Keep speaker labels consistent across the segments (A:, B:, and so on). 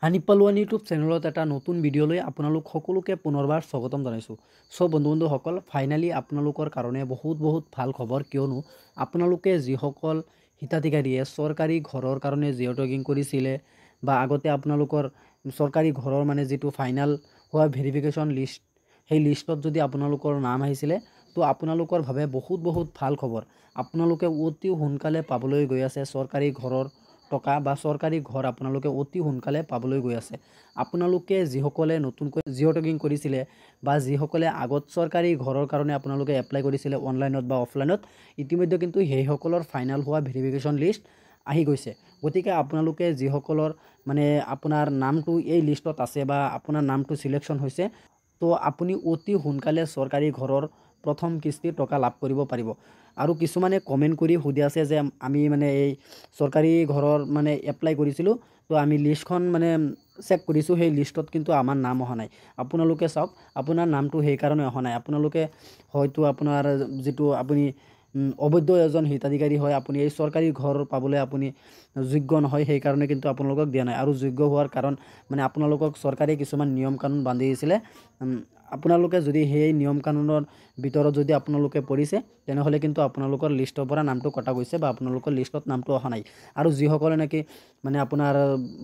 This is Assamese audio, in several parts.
A: হানি পালোৱান ইউটিউব চেনেলত এটা নতুন ভিডিঅ'লৈ আপোনালোক সকলোকে পুনৰবাৰ স্বাগতম জনাইছোঁ। সব বন্ধুসকল, ফাইনালি আপোনালোকৰ কাৰণে বহুত ভাল খবৰ, কিয়নো আপোনালোকে যিসকল হিতাধিকাৰীয়ে চৰকাৰী ঘৰৰ কাৰণে জিঅ' ট্যাগিং কৰিছিলে বা আগতে আপোনালোকৰ চৰকাৰী ঘৰৰ মানে যিটো ফাইনাল হোৱা ভেৰিফিকেশ্যন লিষ্ট, সেই লিষ্টত যদি আপোনালোকৰ নাম আহিছিলে, তো আপোনালোকৰ ভাৱে বহুত ভাল খবৰ। আপোনালোকে অতি সোনকালে পাবলৈ গৈ আছে চৰকাৰী ঘৰৰ টকা বা চৰকাৰী ঘৰ আপোনালোকে অতি সোনকালে পাবলৈ গৈ আছে। আপোনালোকে যিসকলে নতুনকৈ জিঅ' ট্যাগিং কৰিছিলে বা যিসকলে আগত চৰকাৰী ঘৰৰ কাৰণে আপোনালোকে এপ্লাই কৰিছিলে অনলাইনত বা অফলাইনত, ইতিমধ্যে কিন্তু সেইসকলৰ ফাইনেল হোৱা ভেৰিফিকেশ্যন লিষ্ট আহি গৈছে। গতিকে আপোনালোকে যিসকলৰ মানে আপোনাৰ নামটো এই লিষ্টত আছে বা আপোনাৰ নামটো সিলেকশ্যন হৈছে, তো আপুনি অতি সোনকালে চৰকাৰী ঘৰৰ প্ৰথম কিস্তিৰ টকা লাভ কৰিব পাৰিব। আৰু কিছুমানে কমেণ্ট কৰি সুধি আছে যে আমি মানে এই চৰকাৰী ঘৰৰ মানে এপ্লাই কৰিছিলোঁ, তো আমি লিষ্টখন মানে চেক কৰিছোঁ, সেই লিষ্টত কিন্তু আমাৰ নাম অহা নাই। আপোনালোকে চাওক, আপোনাৰ নামটো সেইকাৰণে অহা নাই। আপোনালোকে হয়তো আপোনাৰ যিটো আপুনি অবৈধ এজন হিতাধিকাৰী হয়, আপুনি এই চৰকাৰী ঘৰ পাবলৈ আপুনি যোগ্য নহয়, সেইকাৰণে কিন্তু আপোনালোকক দিয়া নাই। আৰু যোগ্য হোৱাৰ কাৰণ মানে আপোনালোকক চৰকাৰে কিছুমান নিয়ম কানুন বান্ধি দিছিলে। আপোনালোকে যদি সেই নিয়ম কানুনৰ ভিতৰত যদি আপোনালোকে পৰিছে, তেনেহ'লে কিন্তু আপোনালোকৰ লিষ্টৰ পৰা নামটো কটা গৈছে বা আপোনালোকৰ লিষ্টত নামটো অহা নাই। আৰু যিসকলে নেকি মানে আপোনাৰ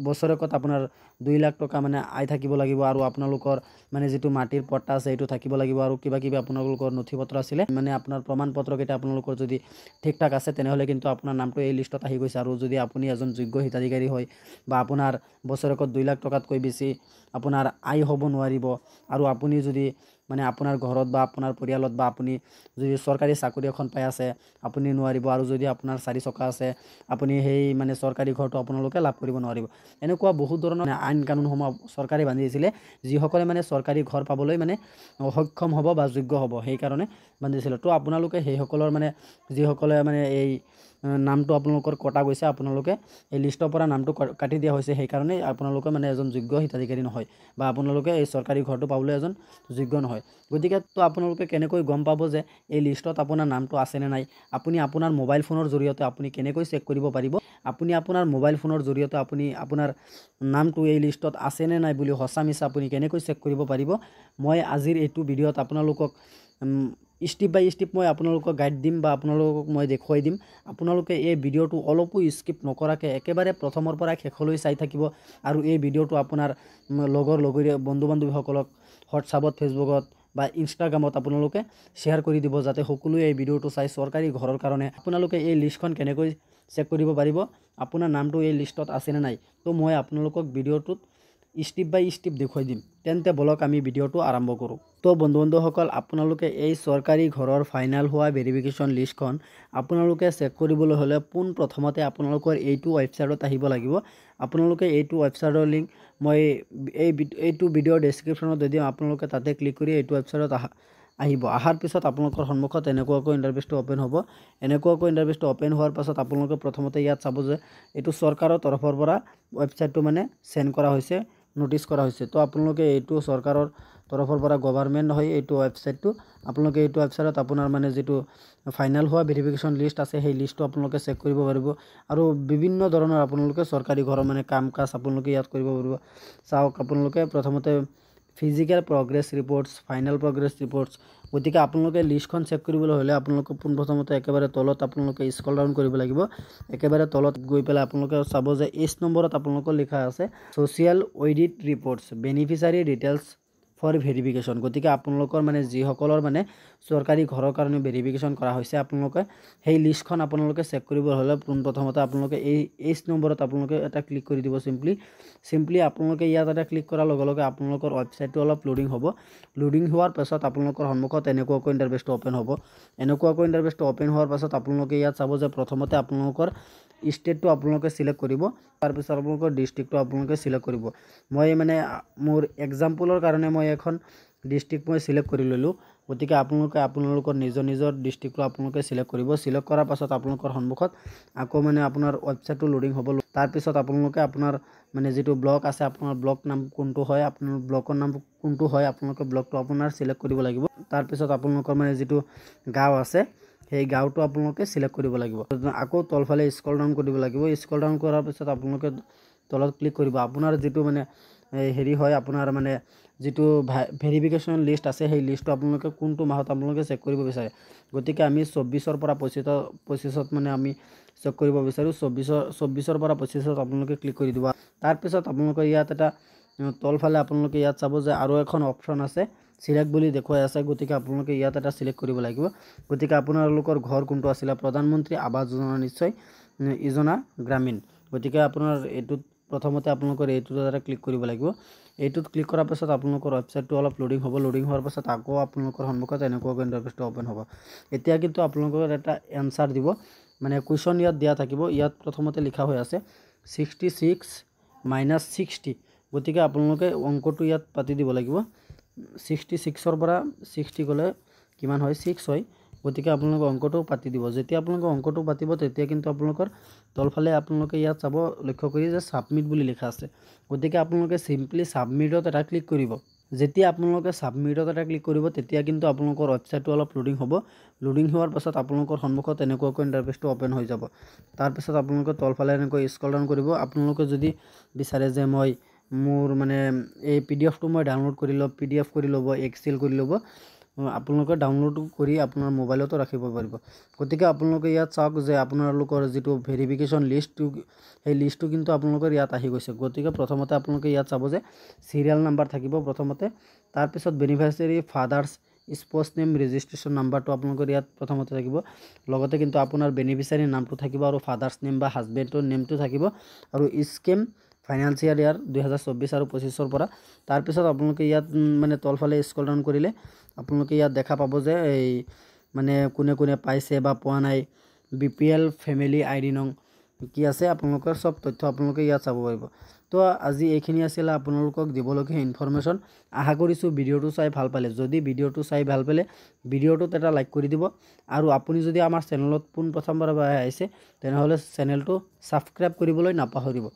A: বছৰেকত আপোনাৰ 2 লাখ টকা মানে আয় থাকিব লাগিব, আৰু আপোনালোকৰ মানে যিটো মাটিৰ পট্টা আছে সেইটো থাকিব লাগিব, আৰু কিবা আপোনালোকৰ নথি পত্ৰ আছিলে, মানে আপোনাৰ প্ৰমাণ পত্ৰকেইটা আপোনালোকৰ যদি ঠিক ঠাক আছে, তেনেহ'লে কিন্তু আপোনাৰ নামটো এই লিষ্টত আহি গৈছে। আৰু যদি আপুনি এজন যোগ্য হিতাধিকাৰী হয় বা আপোনাৰ বছৰেকত 2 লাখ টকাতকৈ বেছি আপোনাৰ আয় হ'ব নোৱাৰিব, আৰু আপুনি যদি মানে আপোনাৰ ঘৰত বা আপোনাৰ পৰিয়ালত বা আপুনি যদি চৰকাৰী চাকৰি এখন পাই আছে, আপুনি নোৱাৰিব। আৰু যদি আপোনাৰ 4 চকা আছে, আপুনি সেই মানে চৰকাৰী ঘৰটো আপোনালোকে লাভ কৰিব নোৱাৰিব। এনেকুৱা বহুত ধৰণৰ আইন কানুনসমূহ চৰকাৰে বান্ধি দিছিলে, যিসকলে মানে চৰকাৰী ঘৰ পাবলৈ মানে সক্ষম হ'ব বা যোগ্য হ'ব, সেইকাৰণে বান্ধিছিলে। তো আপোনালোকে সেইসকলৰ মানে যিসকলে মানে এই নামটো আপোনালোকৰ কটা গৈছে, আপোনালোকে এই লিষ্টৰ পৰা নামটো কাটি দিয়া হৈছে, সেইকাৰণে আপোনালোকে মানে এজন যোগ্য হিতাধিকাৰী নহয় বা আপোনালোকে এই চৰকাৰী ঘৰটো পাবলৈ এজন যোগ্য নহয়। গতিকে তো আপোনালোকে কেনেকৈ গম পাব যে এই লিষ্টত আপোনাৰ নামটো আছেনে নাই? আপুনি আপোনাৰ মোবাইল ফোনৰ জৰিয়তে আপুনি কেনেকৈ চেক কৰিব পাৰিব? আপুনি আপোনাৰ মোবাইল ফোনৰ জৰিয়তে আপুনি আপোনাৰ নামটো এই লিষ্টত আছেনে নাই বুলি সঁচা মিছা আপুনি কেনেকৈ চেক কৰিব পাৰিব? মই আজিৰ এইটো ভিডিঅ'ত আপোনালোকক ষ্টেপ বাই ষ্টেপ মই আপোনালোকক গাইড দিম বা আপোনালোকক মই দেখুৱাই দিম। আপোনালোকে এই ভিডিঅ'টো অলপো স্কিপ নকৰাকৈ একেবাৰে প্ৰথমৰ পৰা শেষলৈ চাই থাকিব। আৰু এই ভিডিঅ'টো আপোনাৰ লগৰীয়া বন্ধু বান্ধৱীসকলক হোৱাটছআপত, ফেচবুকত বা ইনষ্টাগ্ৰামত আপোনালোকে শ্বেয়াৰ কৰি দিব, যাতে সকলোৱে এই ভিডিঅ'টো চাই চৰকাৰী ঘৰৰ কাৰণে আপোনালোকে এই লিষ্টখন কেনেকৈ চেক কৰিব পাৰিব, আপোনাৰ নামটো এই লিষ্টত আছেনে নাই। তো মই আপোনালোকক ভিডিঅ'টোত ষ্টেপ বাই ষ্টেপ দেখুৱাই দিম। তেন্তে বলক আমি ভিডিঅ'টো আৰম্ভ কৰোঁ। তো বন্ধুসকল, আপোনালোকে এই চৰকাৰী ঘৰৰ ফাইনেল হোৱা ভেৰিফিকেশ্যন লিষ্টখন আপোনালোকে চেক কৰিবলৈ হ'লে পোনপ্ৰথমতে আপোনালোকৰ এইটো ৱেবছাইটত আহিব লাগিব। আপোনালোকে এইটো ৱেবছাইটৰ লিংক মই এইটো ভিডিঅ'ৰ ডেছক্ৰিপশ্যনত দি দিম। আপোনালোকে তাতে ক্লিক কৰি এইটো ৱেবছাইটত আহিব। অহাৰ পিছত আপোনালোকৰ সন্মুখত এনেকুৱাকৈ ইণ্টাৰফেচটো অ'পেন হ'ব। এনেকুৱাকৈ ইণ্টাৰফেচটো অ'পেন হোৱাৰ পাছত আপোনালোকে প্ৰথমতে ইয়াত চাব যে এইটো চৰকাৰৰ তৰফৰ পৰা ৱেবছাইটটো মানে চেণ্ড কৰা হৈছে, ন'টিছ কৰা হৈছে। তো আপোনালোকে এইটো চৰকাৰৰ তৰফৰ পৰা গভৰ্ণমেণ্ট হয় এইটো ৱেবছাইটটো। আপোনালোকে এইটো ৱেবছাইটত আপোনাৰ মানে যিটো ফাইনেল হোৱা ভেৰিফিকেশ্যন লিষ্ট আছে, সেই লিষ্টটো আপোনালোকে চেক কৰিব পাৰিব। আৰু বিভিন্ন ধৰণৰ আপোনালোকে চৰকাৰী ঘৰৰ মানে কাম কাজ আপোনালোকে ইয়াত কৰিব পাৰিব। চাওক, আপোনালোকে প্ৰথমতে physical progress reports, final progress reports. গতিকে আপোনালোকে লিষ্টখন চেক কৰিবলৈ হ'লে আপোনালোকে পোনপ্ৰথমতে একেবাৰে তলত আপোনালোকে স্ক্ৰল ডাউন কৰিব লাগিব। একেবাৰে তলত গৈ পেলাই আপোনালোকে চাব যে H নম্বৰত আপোনালোকৰ লিখা আছে social audit reports, beneficiary details for verification. গতিকে আপোনালোকৰ মানে যিসকলৰ মানে চৰকাৰী ঘৰৰ কাৰণে ভেৰিফিকেশ্যন কৰা হৈছে, আপোনালোকে সেই লিষ্টখন আপোনালোকে চেক কৰিব হ'লে পোনপ্ৰথমতে আপোনালোকে এই H নম্বৰত আপোনালোকে এটা ক্লিক কৰি দিব। চিম্পলি আপোনালোকে ইয়াত এটা ক্লিক কৰাৰ লগে লগে আপোনালোকৰ ৱেবছাইটটো অলপ লোডিং হ'ব। লোডিং হোৱাৰ পাছত আপোনালোকৰ সন্মুখত এনেকুৱাকৈ ইণ্টাৰফেচটো অ'পেন হ'ব। এনেকুৱাকৈ ইণ্টাৰফেচটো অ'পেন হোৱাৰ পাছত আপোনালোকে ইয়াত চাব যে প্ৰথমতে আপোনালোকৰ ষ্টেটটো আপোনালোকে চিলেক্ট কৰিব, তাৰপিছত আপোনালোকৰ ডিষ্ট্ৰিক্টটো আপোনালোকে চিলেক্ট কৰিব। মই মানে মোৰ এক্সাম্পলৰ কাৰণে মই এখন ডিষ্ট্ৰিক্ট মই চিলেক্ট কৰি ল'লোঁ। গতিকে আপোনালোকৰ নিজৰ ডিষ্ট্ৰিক্টটো আপোনালোকে চিলেক্ট কৰিব। চিলেক্ট কৰাৰ পাছত আপোনালোকৰ সন্মুখত আকৌ মানে আপোনাৰ ৱেবছাইটটো লোডিং হ'ব। তাৰপিছত আপোনালোকে আপোনাৰ মানে যিটো ব্লক আছে, আপোনাৰ ব্লক নাম কোনটো হয়, আপোনাৰ ব্লকৰ নাম কোনটো হয়, আপোনালোকে ব্লকটো আপোনাৰ চিলেক্ট কৰিব লাগিব। তাৰপিছত আপোনালোকৰ মানে যিটো গাঁও আছে, সেই গাঁওটো আপোনালোকে চিলেক্ট কৰিব লাগিব। আকৌ তলফালে স্ক্ৰল ডাউন কৰিব লাগিব। স্ক্ৰল ডাউন কৰাৰ পিছত আপোনালোকে তলত ক্লিক কৰিব আপোনাৰ যিটো মানে হেৰি হয় আপোনাৰ মানে যিটো ভেৰিফিকেশ্যন লিষ্ট আছে সেই লিষ্টটো আপোনালোকে কোনটো মাহত আপোনালোকে চেক কৰিব বিচাৰে গতিকে আমি 24ৰ পৰা 25ত মানে আমি চেক কৰিব বিচাৰোঁ 24ৰ পৰা 25ত আপোনালোকে ক্লিক কৰি দিব তাৰপিছত আপোনালোকে ইয়াত এটা তলফালে আপোনালোকে ইয়াত চাব যে আৰু এখন অপশ্যন আছে সিলেক্ট বুলি দেখুৱাই আছে গতিকে আপোনালোকে ইয়াত এটা সিলেক্ট কৰিব লাগিব গতিকে আপোনালোকৰ ঘৰ কোনটো আছিলে প্ৰধানমন্ত্ৰী আৱাস যোজনা নিশ্চয় ইজনা গ্ৰামীণ গতিকে আপোনাৰ এইটোত প্ৰথমতে আপোনালোকৰ এইটোত এটা ক্লিক কৰিব লাগিব এইটোত ক্লিক কৰাৰ পাছত আপোনালোকৰ ৱেবছাইটটো অলপ লোডিং হ'ব লোডিং হোৱাৰ পাছত আকৌ আপোনালোকৰ সন্মুখত এনেকুৱা ইণ্টাৰফেচটো ওপেন হ'ব এতিয়া কিন্তু আপোনালোকৰ এটা এনসাৰ দিব মানে কুৱেশ্যন ইয়াত দিয়া থাকিব ইয়াত প্ৰথমতে লিখা হৈ আছে 66 - 60 গতিকে আপোনালোকে অংকটো ইয়াত পাতি দিব লাগিব 66ৰ পৰা 60 গ'লে কিমান হয় 6 হয় গতিকে আপোনালোকে অংকটো পাতি দিব যেতিয়া আপোনালোকে অংকটো পাতিব তেতিয়া কিন্তু আপোনালোকৰ তলফালে আপোনালোকে ইয়াত চাব লক্ষ্য কৰি যে সাবমিট বুলি লিখা আছে গতিকে আপোনালোকে সিম্পলি সাবমিটত এটা ক্লিক কৰিব যেতিয়া আপোনালোকে সাবমিটত এটা ক্লিক কৰিব তেতিয়া কিন্তু আপোনালোকৰ ৱেবছাইটটো অলপ লোডিং হ'ব লোডিং হোৱাৰ পাছত আপোনালোকৰ সন্মুখত এনেকুৱাকৈ ইণ্টাৰফেচটো ওপেন হৈ যাব তাৰপিছত আপোনালোকে তলফালে এনেকৈ স্ক্ৰল ডাউন কৰিব আপোনালোকে যদি বিচাৰে যে মই মোৰ মানে এই পিডিএফটো মই ডাউনলোড কৰি লওঁ পিডিএফ কৰি ল'ব এক্সেল কৰি ল'ব আপোনালোকে ডাউনলোড কৰি আপোনাৰ মোবাইলতো ৰাখিব পাৰিব গতিকে আপোনালোকে ইয়াত চাওক যে আপোনালোকৰ যিটো ভেৰিফিকেশ্যন লিষ্টটো সেই লিষ্টটো কিন্তু আপোনালোকৰ ইয়াত আহি গৈছে গতিকে প্ৰথমতে আপোনালোকে ইয়াত চাব যে সিৰিয়াল নাম্বাৰ থাকিব প্ৰথমতে তাৰপিছত beneficiary father's sports name registration নাম্বাৰটো আপোনালোকৰ ইয়াত প্ৰথমতে থাকিব লগতে কিন্তু আপোনাৰ বেনিফিচিয়াৰী নামটো থাকিব আৰু ফাদাৰ্ছ নেম বা হাজবেণ্ডৰ নেমটো থাকিব আৰু স্কিম ফাইনেন্সিয়েল ইয়াৰ 2024 আৰু 25ৰ পৰা তাৰপিছত আপোনালোকে ইয়াত মানে তলফালে স্ক্ৰল ডাউন কৰিলে আপোনালোকে ইয়াত দেখা পাব যে এই মানে কোনে কোনে পাইছে বা পোৱা নাই বিপিএল ফেমিলি আইডি নং কি আছে আপোনালোকৰ সব তথ্য আপোনালোকে ইয়াত চাব পাৰিব তো আজি এইখিনি আছিল আপোনালোকক দিবলগীয়া ইনফৰমেশ্যন আশা কৰিছোঁ ভিডিঅ'টো চাই ভাল পালে যদি ভিডিঅ'টো চাই ভাল পালে ভিডিঅ'টোত এটা লাইক কৰি দিব আৰু আপুনি যদি আমাৰ চেনেলত পোনপ্ৰথমবাৰৰ বাবে আহিছে তেনেহ'লে চেনেলটো ছাবস্ক্ৰাইব কৰিবলৈ নাপাহৰিব